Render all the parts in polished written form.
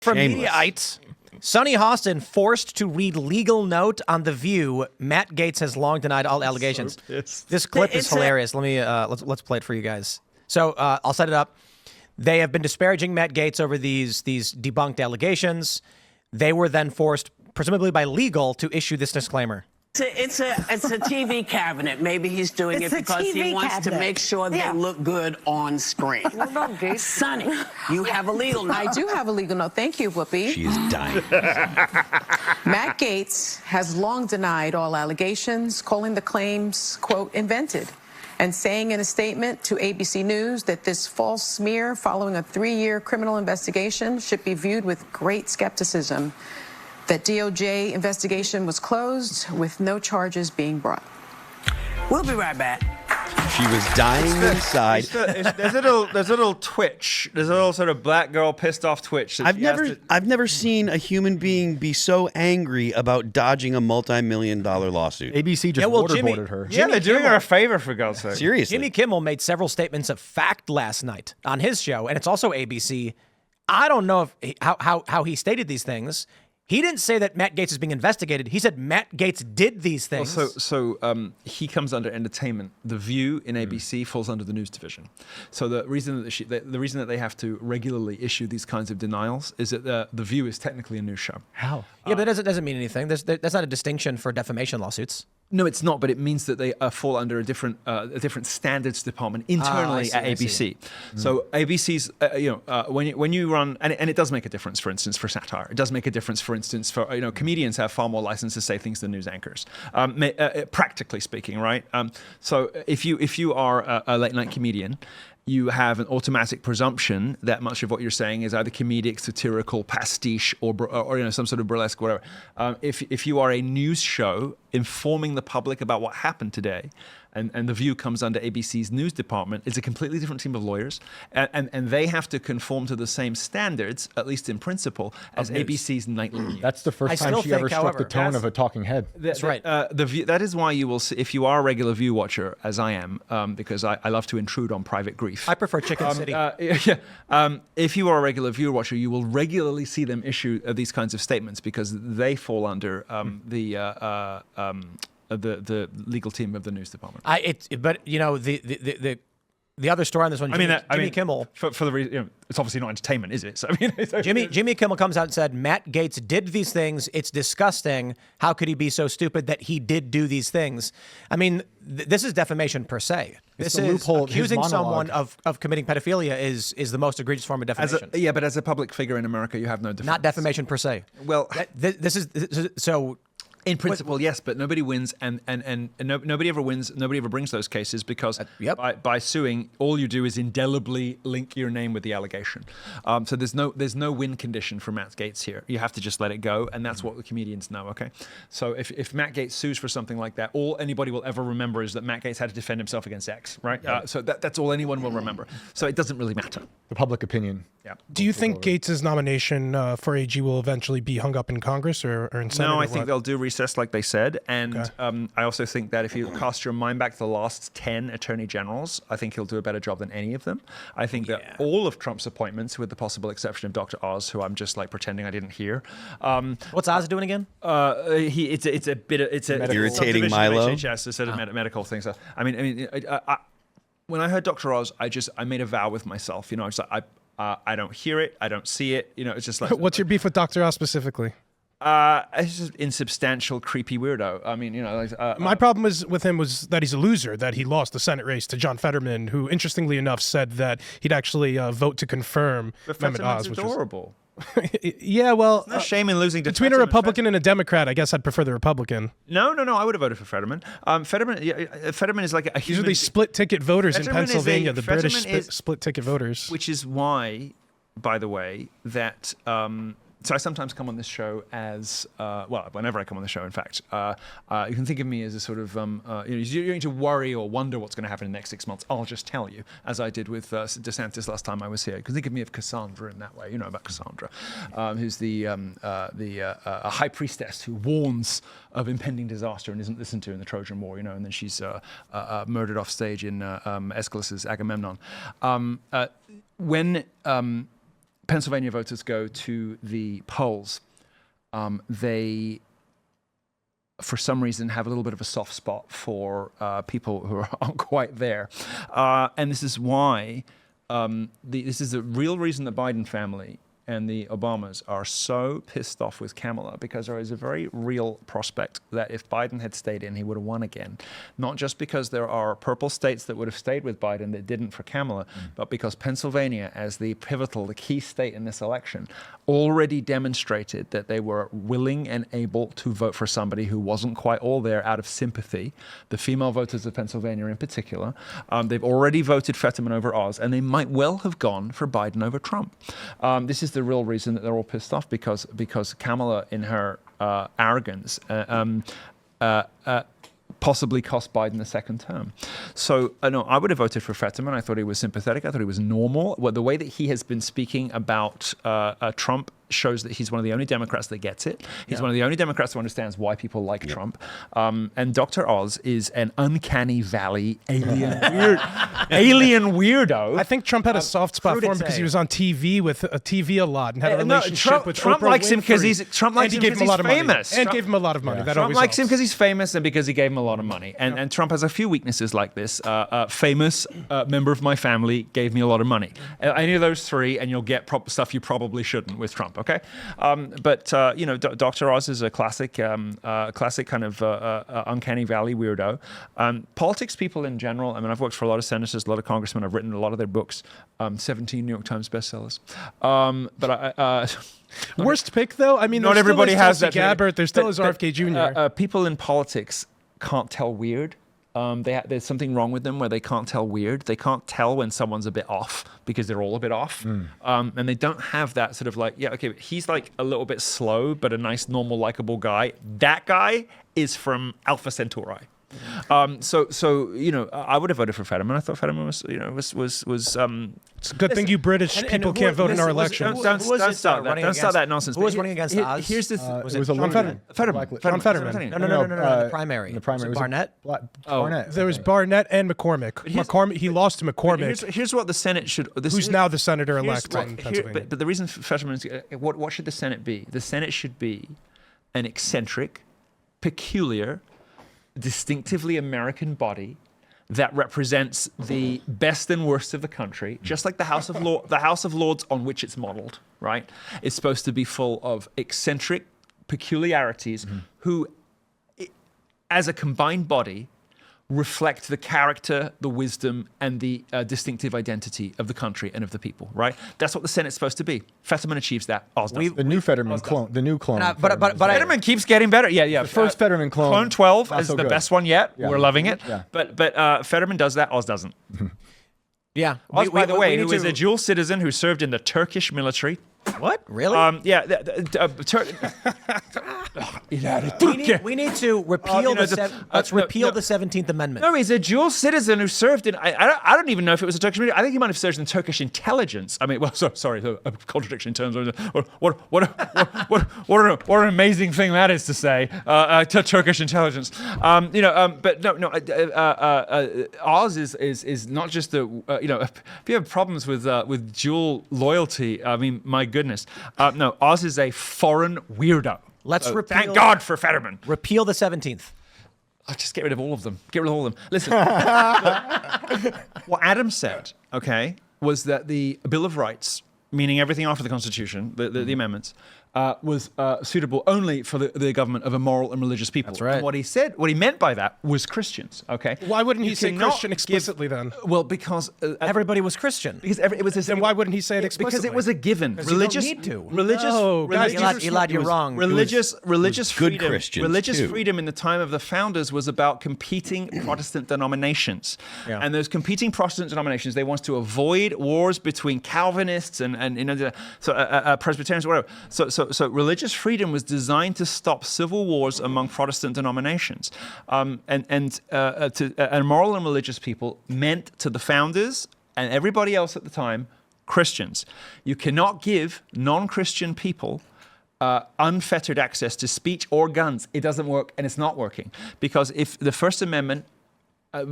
From Shameless. Mediaites, Sonny Hostin forced to read legal note on The View. Matt Gaetz has long denied all allegations. This clip is hilarious. Let me let's play it for you guys. So I'll set it up. They have been disparaging Matt Gaetz over these debunked allegations. They were then forced, presumably by legal, to issue this disclaimer. It's a TV cabinet. Maybe he's doing it because he wants to make sure they look good on screen. What about Gaetz? Sonny, you have a legal note. I do have a legal note. Thank you, Whoopi. She is dying. Matt Gaetz has long denied all allegations, calling the claims, quote, invented, and saying in a statement to ABC News that this false smear following a 3-year criminal investigation should be viewed with great skepticism. That DOJ investigation was closed with no charges being brought. We'll be right back. She was dying inside. There's a little twitch. There's a little sort of black girl pissed off twitch. I've never seen a human being be so angry about dodging a multi-million-dollar lawsuit. ABC just waterboarded her. Yeah, they're doing her a favor, for God's sake. Seriously. Jimmy Kimmel made several statements of fact last night on his show, and it's also ABC. I don't know if how he stated these things. He didn't say that Matt Gaetz is being investigated. He said Matt Gaetz did these things. Well, so he comes under entertainment. The View in ABC falls under the news division. So the reason that they have to regularly issue these kinds of denials is that the View is technically a news show. How? Yeah, but that doesn't mean anything. That's not a distinction for defamation lawsuits. No, it's not, but it means that they fall under a different standards department internally at ABC. So ABC's, when you run, and it does make a difference, for instance, for satire. It does make a difference, for instance, for, comedians have far more license to say things than news anchors, practically speaking, right? So if you are a late night comedian, you have an automatic presumption that much of what you're saying is either comedic, satirical, pastiche, or some sort of burlesque, whatever. If you are a news show informing the public about what happened today, and The View comes under ABC's news department, it's a completely different team of lawyers, and they have to conform to the same standards, at least in principle, as ABC's nightly news. That's the first time she ever struck the tone of a talking head. That's right. The View, that is why you will see, if you are a regular View watcher, as I am, because I love to intrude on private grief. I prefer Chicken City. If you are a regular View watcher, you will regularly see them issue these kinds of statements because they fall under the legal team of the news department. The other story on this one, Jimmy Kimmel. For the reason, it's obviously not entertainment, is it? So, Jimmy Kimmel comes out and said, Matt Gaetz did these things. It's disgusting. How could he be so stupid that he did do these things? I mean, this is defamation per se. This is accusing someone of committing pedophilia is the most egregious form of defamation. But as a public figure in America, you have no defense. Not defamation per se. Well, this is so. In principle, yes, but nobody wins, and nobody ever wins. Nobody ever brings those cases because by suing, all you do is indelibly link your name with the allegation. So there's no win condition for Matt Gaetz here. You have to just let it go, and that's what the comedians know. Okay, so if Matt Gaetz sues for something like that, all anybody will ever remember is that Matt Gaetz had to defend himself against X, right? So that's all anyone will remember. So it doesn't really matter. The public opinion. Yeah. Do you think Gaetz's nomination for AG will eventually be hung up in Congress or in Senate? No, I think they'll do recess like they said. And I also think that if you cast your mind back to the last 10 attorney generals, I think he'll do a better job than any of them. I think that all of Trump's appointments, with the possible exception of Dr. Oz, who I'm just like pretending I didn't hear. What's Oz doing again? It's a irritating Milo. HHS, a set of medical things. I mean, when I heard Dr. Oz, I made a vow with myself. I was like, I don't hear it. I don't see it. It's just like. What's your beef with Dr. Oz specifically? It's just insubstantial, creepy weirdo. I mean, my problem with him was that he's a loser, that he lost the Senate race to John Fetterman, who, interestingly enough, said that he'd actually vote to confirm Mehmet Oz. Which is adorable. Yeah, well, no shame in losing to between a Republican and a Democrat. I guess I'd prefer the Republican. No, I would have voted for Fetterman. Fetterman is like a human. These are the split ticket voters Fetterman in Pennsylvania, the British split ticket voters. Which is why, by the way, that. So I sometimes come on this show as, whenever I come on the show, in fact, you can think of me as a sort of, you're going to worry or wonder what's going to happen in the next 6 months. I'll just tell you, as I did with DeSantis last time I was here. You can think of me of Cassandra in that way. You know about Cassandra, who's the high priestess who warns of impending disaster and isn't listened to in the Trojan War, and then she's murdered off stage in Aeschylus's Agamemnon. When Pennsylvania voters go to the polls, they, for some reason, have a little bit of a soft spot for people who aren't quite there. And this is why, this is the real reason the Biden family and the Obamas are so pissed off with Kamala, because there is a very real prospect that if Biden had stayed in, he would have won again. Not just because there are purple states that would have stayed with Biden that didn't for Kamala, but because Pennsylvania, as the pivotal, the key state in this election, already demonstrated that they were willing and able to vote for somebody who wasn't quite all there out of sympathy. The female voters of Pennsylvania in particular, they've already voted Fetterman over Oz, and they might well have gone for Biden over Trump. This is the real reason that they're all pissed off, because Kamala, in her arrogance, possibly cost Biden the second term. So, no, I would have voted for Fetterman. I thought he was sympathetic. I thought he was normal. Well, the way that he has been speaking about Trump shows that he's one of the only Democrats that gets it. He's one of the only Democrats who understands why people like Trump. And Dr. Oz is an uncanny valley alien weirdo. I think Trump had a soft spot for him because he was on TV with TV a lot and had a relationship with Trump Oprah likes him because Winfrey. he's famous. And gave him a lot of money. That Trump always likes him helps. because he's famous and because he gave him a lot of money. And Trump has a few weaknesses like this. Famous member of my family gave me a lot of money. Any of those three, and you'll get stuff you probably shouldn't with Trump. Okay, but Dr. Oz is a classic kind of uncanny valley weirdo. Politics people in general. I mean, I've worked for a lot of senators, a lot of congressmen. I've written a lot of their books. 17 New York Times bestsellers. But worst pick though. I mean, not everybody has that. Gabbard. There still is RFK Jr. People in politics can't tell weird. There's something wrong with them where they can't tell weird. They can't tell when someone's a bit off because they're all a bit off. And they don't have that sort of like, he's like a little bit slow, but a nice, normal, likable guy. That guy is from Alpha Centauri. So I would have voted for Fetterman. I thought Fetterman was. It's a good thing you British people can't vote in our elections. Don't start that nonsense. Who was running against Oz? Here's the. Was it John Fetterman? John Fetterman. No. The primary. Was it Barnett? Barnett. There was Barnett and McCormick. He lost to McCormick. Here's what the Senate should. Who's now the senator-elect in Pennsylvania. But the reason Fetterman is what should the Senate be? The Senate should be an eccentric, peculiar, distinctively American body that represents the best and worst of the country, just like the House of Lords on which it's modeled, right? It's supposed to be full of eccentric peculiarities who, as a combined body, reflect the character, the wisdom, and the distinctive identity of the country and of the people, right? That's what the Senate's supposed to be. Fetterman achieves that. Oz does. The new Fetterman clone. The new clone. But Fetterman keeps getting better. Yeah. The first Fetterman clone. Clone 12 is so the good. best one yet. Yeah. We're loving it. Yeah. But Fetterman does that. Oz doesn't. Yeah. Oz, by the way, who is a dual citizen who served in the Turkish military. What? Really? We need to repeal let's repeal the 17th Amendment. No, he's a dual citizen who served in. I don't even know if it was a Turkish military. I think he might have served in Turkish intelligence. I mean, well, sorry, a contradiction in terms of what an amazing thing that is to say to Turkish intelligence. But no. Oz is not just a. If you have problems with dual loyalty, I mean, my goodness. No, Oz is a foreign weirdo. Thank God for Fetterman. Repeal the 17th. I'll just get rid of all of them. Listen, what Adam said, was that the Bill of Rights, meaning everything after the Constitution, the amendments, was suitable only for the government of a moral and religious people. That's right. And what he meant by that was Christians. Okay. Why wouldn't he say Christian explicitly then? Well, because everybody was Christian. Because it was. Then why wouldn't he say it explicitly? Because it was a given. Religious. You don't need to. Religious. No, guys, Elad, you're wrong. Religious good freedom. Christians, Religious too. freedom in the time of the founders was about competing Protestant denominations, and those competing Protestant denominations, they wanted to avoid wars between Calvinists and Presbyterians, whatever. So religious freedom was designed to stop civil wars among Protestant denominations, and moral and religious people meant to the founders and everybody else at the time Christians. You cannot give non-Christian people unfettered access to speech or guns. It doesn't work, and it's not working, because if the First Amendment,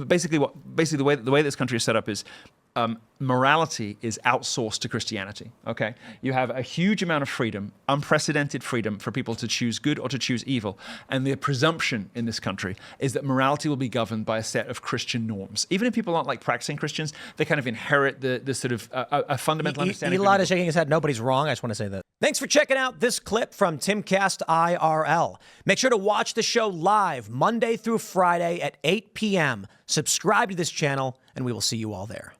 basically the way this country is set up is morality is outsourced to Christianity, okay? You have a huge amount of freedom, unprecedented freedom for people to choose good or to choose evil. And the presumption in this country is that morality will be governed by a set of Christian norms. Even if people aren't like practicing Christians, they kind of inherit the sort of a fundamental understanding. Elon is shaking his head. Nobody's wrong. I just want to say that. Thanks for checking out this clip from Timcast IRL. Make sure to watch the show live Monday through Friday at 8 p.m. Subscribe to this channel, and we will see you all there.